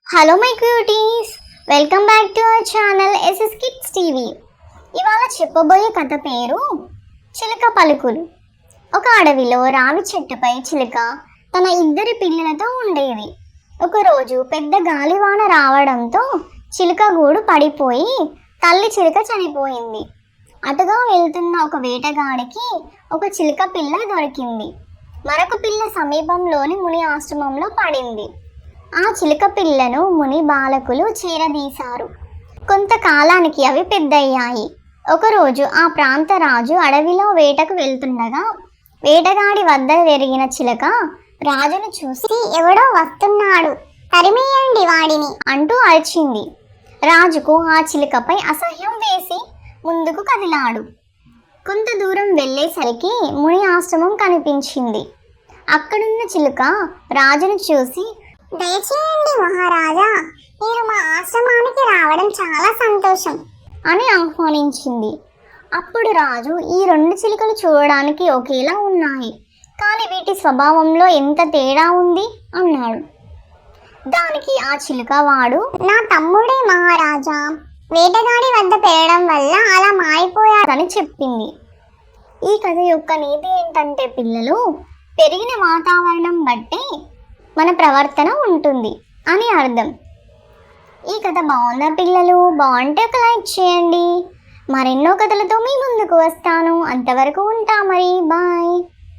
Hello my cuties, welcome back to our channel SS kids TV. ఇవాళ చెప్పబోయే కథ పేరు చిలుక పలుకులు. ఒక అడవిలో రావి చెట్టుపై చిలుక తన ఇద్దరి పిల్లలతో ఉండేది. ఒకరోజు పెద్ద గాలివాన రావడంతో చిలుక గూడు పడిపోయి తల్లి చిలుక చనిపోయింది. అటుగా వెళ్తున్న ఒక వేటగాడికి ఒక చిలుక పిల్ల దొరికింది. మరొక పిల్ల సమీపంలోని ముని ఆశ్రమంలో పడింది. ఆ చిలుక పిల్లను ముని బాలకులు చేరదీశారు. కొంతకాలానికి అవి పెద్దయ్యాయి. ఒకరోజు ఆ ప్రాంత రాజు అడవిలో వేటకు వెళ్తుండగా వేటగాడి వద్ద పెరిగిన చిలుక రాజును చూసి ఎవడో వస్తున్నాడు, తరిమేయండి వాడిని అంటూ అరిచింది. రాజుకు ఆ చిలుకపై అసహ్యం వేసి ముందుకు కదిలాడు. కొంత దూరం వెళ్ళేసరికి ముని ఆశ్రమం కనిపించింది. అక్కడున్న చిలుక రాజును చూసి, దయచేయండి మహారాజా, మీరు మా ఆశ్రమానికి రావడం చాలా సంతోషం అని ఆహ్వానించింది. అప్పుడు రాజు, ఈ రెండు చిలుకలు చూడడానికి ఒకేలా ఉన్నాయి, కానీ వీటి స్వభావంలో ఎంత తేడా ఉంది అన్నాడు. దానికి ఆ చిలుక, వాడు నా తమ్ముడే మహారాజా, వేటగాడి వద్ద పెరగడం వల్ల అలా మారిపోయాడని చెప్పింది. ఈ కథ యొక్క నీతి ఏంటంటే పిల్లలు, పెరిగిన వాతావరణం బట్టి మన ప్రవర్తన ఉంటుంది అని అర్థం. ఈ కథ బాగుందా పిల్లలు? బాగుంటే ఒక లైక్ చేయండి. మరెన్నో కథలతో మీ ముందుకు వస్తాను. అంతవరకు ఉంటా మరి, బాయ్.